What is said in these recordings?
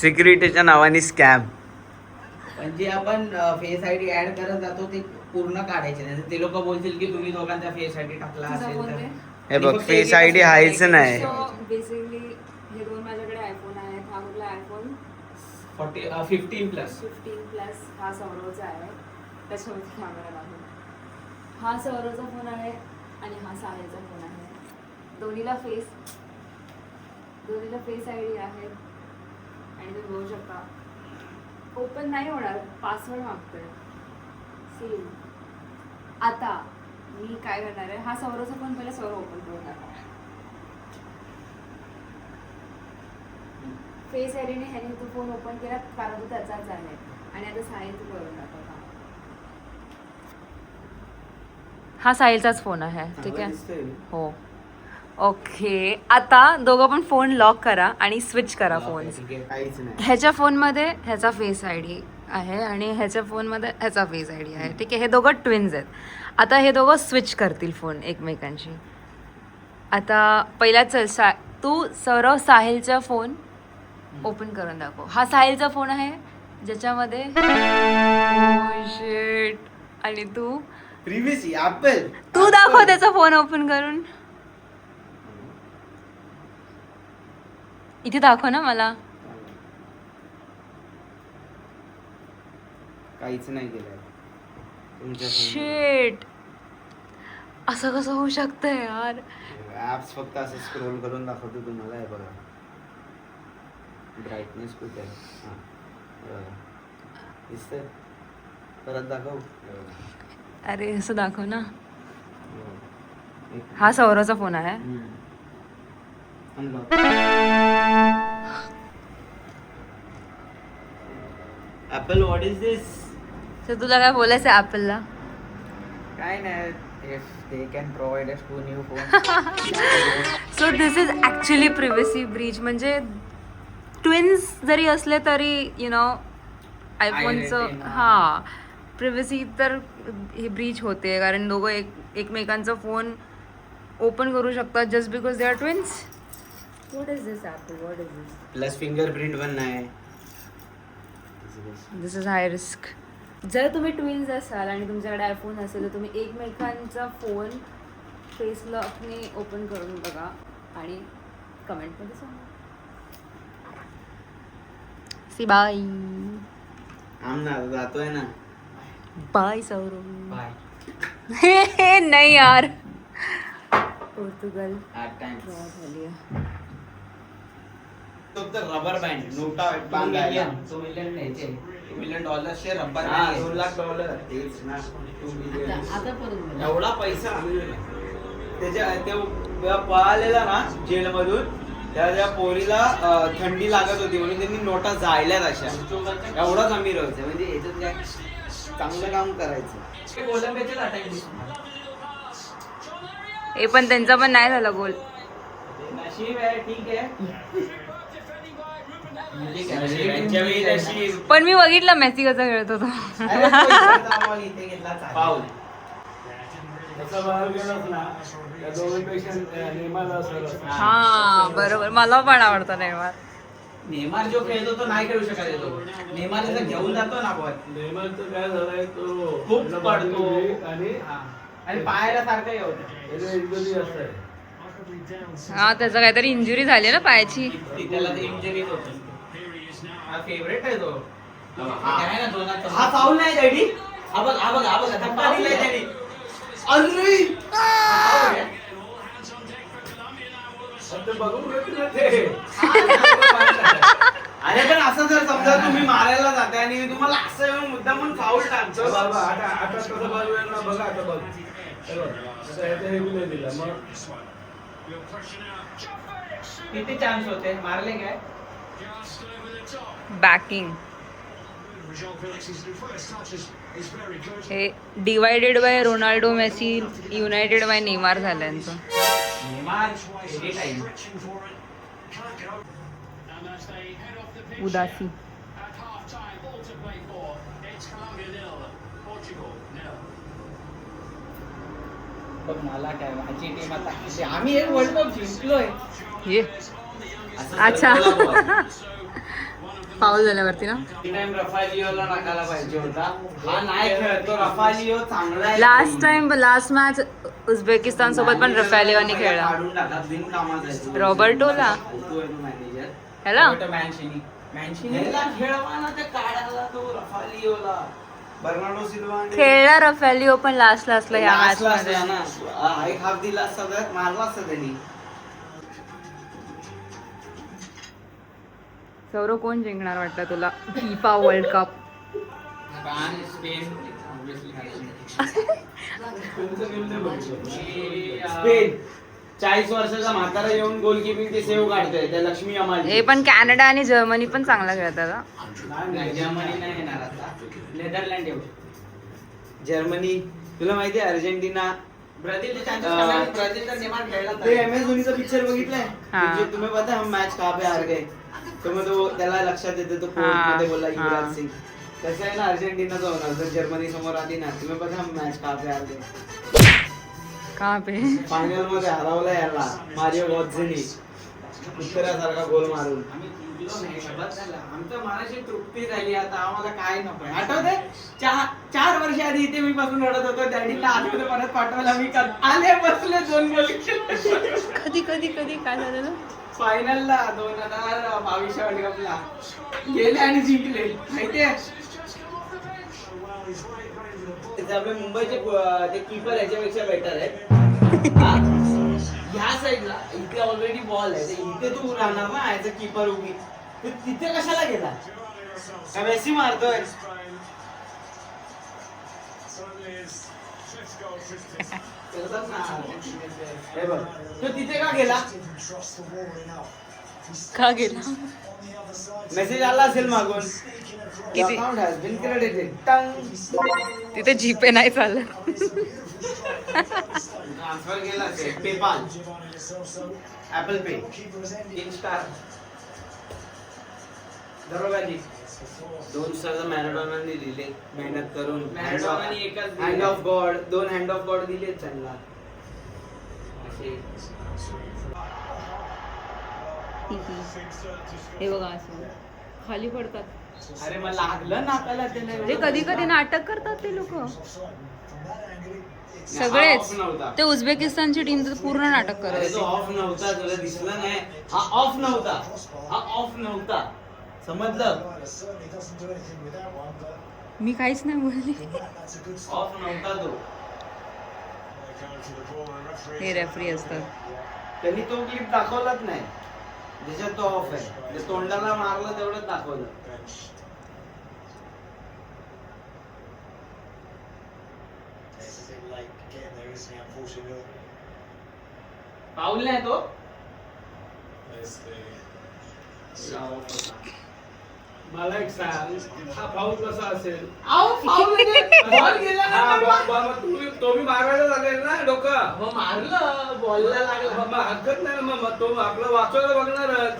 सिक्युरिटीच्या नावाने स्कॅम. पण जे आपण फेस आयडी ऍड करत जातो ते पूर्ण काढायचे नाही. ते लोक बोलतील की तुम्ही दोघांचा फेस आयडी टाकला असेल तर. हे बघ फेस आयडी हायच नाही. बेसिकली हे दोन माझ्याकडे आयफोन आहेत. हा कुठला आयफोन 15 प्लस. 15 प्लस हा सौरवचा आहे. त्याच्यामध्ये कॅमेरा लागून हा सौरवचा फोन आहे आणि हा साहेबचा फोन आहे. दोन्हीला फेस आयडी आहे आणि तुम्ही बघू शकता ओपन नाही होणार. पासवर्ड मागतोय सेम. आता मी काय करणार आहे, हा सौरवचा फोन पहिला सौरव ओपन करून टाका. फेस आयडीने ह्याने तो फोन ओपन केला कारण तो त्याचाच आहे. आणि आता साहिल तू करून टाका. हा साहिलचाच फोन आहे. ठीक आहे हो. ओके आता दोघं पण फोन लॉक करा आणि स्विच करा फोन. ह्याच्या फोनमध्ये ह्याचा फेस आयडी आहे आणि ह्याच्या फोनमध्ये ह्याचा फेस आयडी आहे. ठीक आहे हे दोघं ट्विन्स आहेत. आता हे दोघं स्विच करतील फोन एकमेकांशी. आता पहिला चल तू सौरव साहिलचा फोन ओपन करून दाखव. हा साहिलचा फोन आहे ज्याच्यामध्ये शिट. आणि तू प्रिव्हियसली ऍपल तू दाखव त्याचा फोन ओपन करून. इथे दाखव ना मला. काहीच नाही केलं. शिट असं कसं होऊ शकतं यार. ऍप्स फक्त असं स्क्रोल करून दाखवतो तुम्हाला. हे बघा ब्राईटनेस कुठे आहे. हां दिसतंय. परत दाखव. अरे असं दाखव ना. हा सौरवचा फोन आहे. ऍपल व्हॉट इज दिस. तर तुला काय बोलायचं आहे ॲपलला. काय नाही. If they can provide us 2 new phones. So this is actually privacy Breach. म्हणजे ट्विन्स जरी असले तरी यु नो आयफोनचं हां प्रिव्हसी तर हे ब्रीच होते. कारण दोघं एकमेकांचा फोन ओपन करू शकतात just because they are twins. What is this Apple. What is this. Plus fingerprint पण नाही. दिस इज हाय रिस्क. जर तुम्ही ट्विन्स असाल आणि तुमच्याकडे आयफोन असेल तर तुम्ही एकमेकांचा फोन फेस लॉकने ओपन करून बघा आणि कमेंटमध्ये सांगा. See bye. आमना जातोय ना. बाय सौरव. बाय. नाही यार. पोर्तुगल टाइम झाली आहे. रबर बँड नोटा बांधायला. $2 million $2 million rubber band. $2 lakh. तेच ना. 2 मिलियन. आता परत एवढा पैसा त्याच्या ते पळालेला ना जेलमधून. त्या पोरीला थंडी लागत होती म्हणून त्यांनी नोटा जाळल्यात अशा. एवढाच आम्ही राहायचं. म्हणजे याच्यात काय चांगलं काम करायचं. हे पण त्यांचा पण नाही झाला गोल. नशीब आहे. ठीक आहे. पण मी बघितलं मेसी कसा खेळत होता. हा बरोबर. मला पण आवडतं नेमार. नेमार जो खेळतो तो नाही खेळू शकत येतो. नेमार जर घेऊन जातो ना आपण. नेमारचं काय झालंय तो खूप पडतो आणि पायाला सारखं होतं. इंजुरी असते. हा त्याचा काहीतरी इंजुरी झाली ना पायाची. त्याला ते इंजुरी होती. हा फेवरेट आहे तो. हा फाऊल नाही डॅडी. हा बघ हा बघ हा बघ धक्का दिलाय त्याने. अरे बघून घेतलं ते. अरे पण असं जर समजा तुम्ही मारायला जाताय आणि तुम्हाला असं येऊन मुद्दा म्हणून फाऊल टाकतो. बाबा आता कसं बाजू ना बघा. आता बघ आता हे बी दिला. मग किती चान्स होते मारले काय. बॅकिंग हे divided by Ronaldo Messi United by Neymar झालं यांचं. Neymar any time. उदासी. बघ मला काय माझी टीम आता आम्ही एक वर्ल्ड कप जिंकलोय. ये असं अच्छा. सरकवला ball. फाऊल झाल्यावरती ना. टाइम रफालिओला टाकायला पाहिजे होता. हा नाही खेळत तो. रफालिओ चांगला आहे. लास्ट मॅच उझबेकिस्तान सोबत पण रफालिओने खेळला. काढून टाका बिनकामाचा आहे तो. रॉबर्टोला? फालतू आहे तो मॅनेजर. ह्याला ह्याला खेळवा ना ते काढायला तो रफालिओला. बर्नार्डो सिल्वा खेळला रफालिओ पण लास्टला असला या मॅच मध्ये. एक हाफ दिला असता तर मारला असता त्यांनी. सौरव कोण जिंकणार वाटतं तुला फिफा वर्ल्ड कप? स्पेन 40 वर्षाचा म्हातारा येऊन गोलकीपिंग ते सेव्ह काढतोय त्या लक्ष्मी अमाल. हे पण कॅनडा आणि जर्मनी पण चांगला खेळतात हा. जर्मनी नाही येणार आता. नेदरलँड येऊ. जर्मनी तुला माहिती आहे अर्जेंटिना ब्राझील ते MS धोनीचा पिक्चर बघितलाय हा. म्हणजे तुम्ही पता हम मॅच कहाँ पे हार गए तर मग तो त्याला लक्षात येते तो कोर्ट हा. मध्ये बोलला हा. युवराज सिंग. तसं आहे ना अर्जेंटिनाचं होणार जर जर्मनी समोर आली ना तुम्ही पता हम मॅच कहाँ पे हार गए. का पे फायनल मध्ये हरवला याला मारिओ गॉत्झेनी उत्तरासारखा गोल मारून. आमचं मनाची तृप्ती झाली आता आम्हाला काय नको. आठवते 4 वर्ष आधी इथे मी बसून रडत होतो. डॅडीला आठवते परत पाठवायला मी आले बसले 2 गोल. कधी कधी कधी काय झालेलं? फायनलला 2022 वर्ल्ड कपला गेले आणि जिंकले माहितीये. ते आपले मुंबईचे ते कीपर याच्यापेक्षा बेटर आहे. हा? ह्या साईडला इथे ऑलरेडी बॉल आहे इथे तू राहणार ना ऍज अ कीपर उभी. तू तिथे कशाला गेला? का मेसी मारतोय? हे बघ तो तिथे का गेला? का गेला? मेसेज आला असेल मागून किती? Account has been credited. टंग तिथे जीपे नाही चालत. ट्रान्सफर केला असेल पेपाल ऍपल पे इन्स्टार. दरोगाजी 2 स्टार मॅरेडॉनाने दिले मेहनत करून. Hand of God 2 hand of God दिले त्यांना. हे बघा असं खाली पडतात. अरे मला लागलं नाकाला त्याला. ते कधी कधी नाटक करतात ते लोक सगळेच. ते उझबेकिस्तानची टीम तर पूर्ण नाटक अरे करत तो ऑफ नव्हता तुला दिसलं नाही. हा ऑफ नव्हता. हा ऑफ नव्हता समजलं. मी काहीच नाही बोलली. ऑफ नव्हता तो. हे रेफरी असतात. त्यांनी तो क्लिप दाखवलाच नाही ज्याच्यात तो ऑफ आहे. जे तोंडाला मारलं तेवढंच दाखवलं. पाऊल नाही तो. मला एक सांग हा फाऊल कसा असेल? बॉल गेला ना. हा तो मी मारायला लागेल ना डोकं. मग मारलं बॉलला लागलं. मग हरकत नाही ना. मग तो आपलं वाचवायला बघणारच.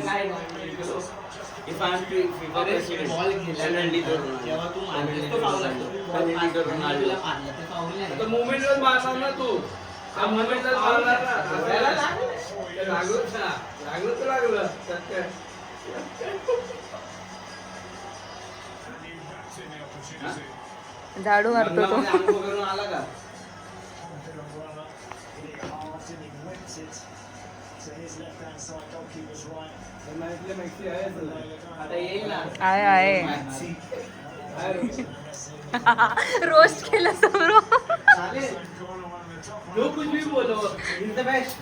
काय If I'm FIFA president, Ronaldo जेव्हा तू मारली तो फाऊल आहे. आता मोमेंटच मारणार ना तू. हा मोमेंटच मारणार ना. लागलं ना. लागलं तर लागलं. झाडू मारतो तो. अंगामध्ये अंघोळ करून आला का? आता येईल ना. आहे मॅक्सी. रोस्ट केलं समोर. चालेल. जो कुछ भी बोलो इज द बेस्ट.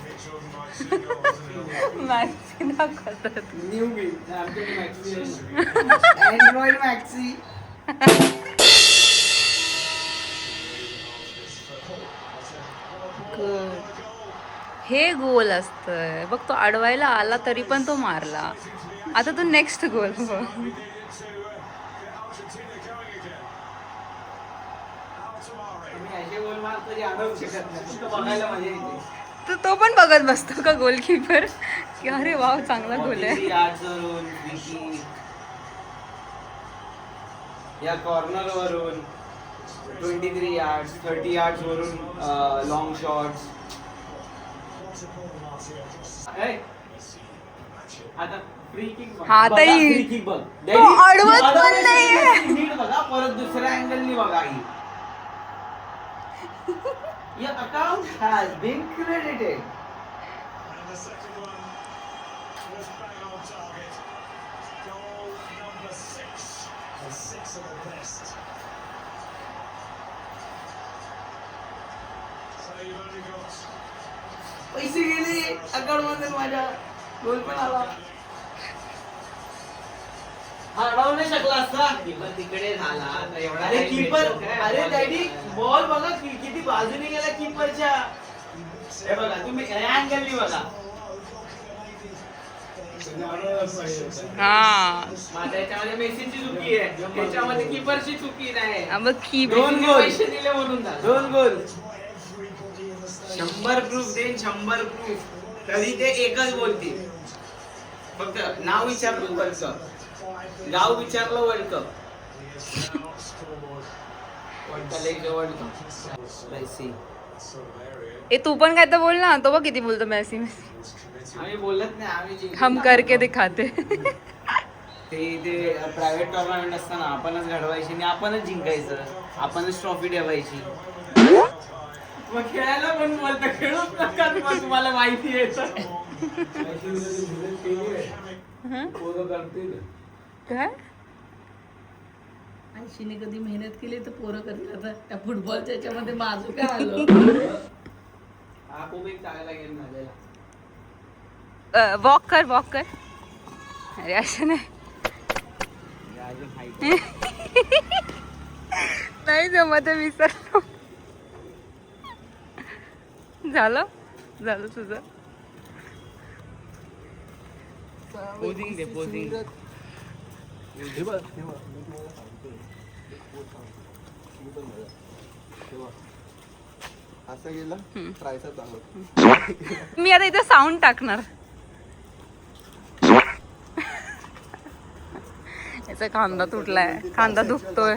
मॅक्सी दाखवतात. न्यू बी आमच्याकडे मॅक्सी अँड्रॉइड मॅक्सी. हे गोल असतंय बघ. तो अडवायला आला तरी पण तो मारला. आता तो नेक्स्ट गोल बघ. असे गोल मारतो जे आणू शकत नाही. फक्त बघायला मजा येते. तर तो पण बघत बसतो का गोलकीपर की अरे वाव चांगला गोल आहे. या कॉर्नर वरून 23 yards 30 yards वरून लॉंग शॉट्स. आता फ्री किक हा, ताई. फ्री किक बघ. तो अडवत पण नाहीये. नीट बघा, परत दुसऱ्या अँगलनी बघा ही. Your account has been credited. पैसे गेले अकाउंट मध्ये माझ्या. गोल पण आला. हरवू नाही शकला असता. तिकडे झाला अरे कीपर, अरे डॅडी बॉल बघा किती बाजूने गेला कीपरच्या. हे बघा तुम्ही अँगलनी बघा. हा त्याच्यामध्ये मेसीची चुकी आहे, त्याच्यामध्ये कीपरची चुकी नाही. मग की दोन गोल. पैसे दिले म्हणून झालं. 2 गोल. 100 प्रूफ देईन, 100 प्रूफ. तरी ते एकच बोलतील. फक्त नाव विचारलं वर्ल्ड कप, गाव विचारलं world cup. World cup. Messi. ए तू पण काय तर बोल ना. तो बघ किती बोलतो मेसी मेसी. आम्ही बोलत नाही, आम्ही जिंकलो. हम करके दिखाते. ते प्रायव्हेट टुर्नामेंट असताना आपणच घडवायची आणि आपणच जिंकायचं, आपणच ट्रॉफी ठेवायची. मग खेळायला पण बोलतं, खेळूच नका मग तुम्हाला माहिती आहे तर. काय आयशीने कधी मेहनत केली तर पोरं करतील. आता त्या फुटबॉलच्या याच्यामध्ये माझं काय आलं. हा खूप एक चांगला गेम झालेला. वॉक कर वॉक कर. अरे असं नाही. नाही जमत आहे, विसरलो. झालं झालं तुझं. पोझिंग दे, पोझिंग. असं गेलं ट्रायसेप दाखव. मी आता इथे साऊंड टाकणार. याचा खांदा तुटलाय, खांदा दुखतोय.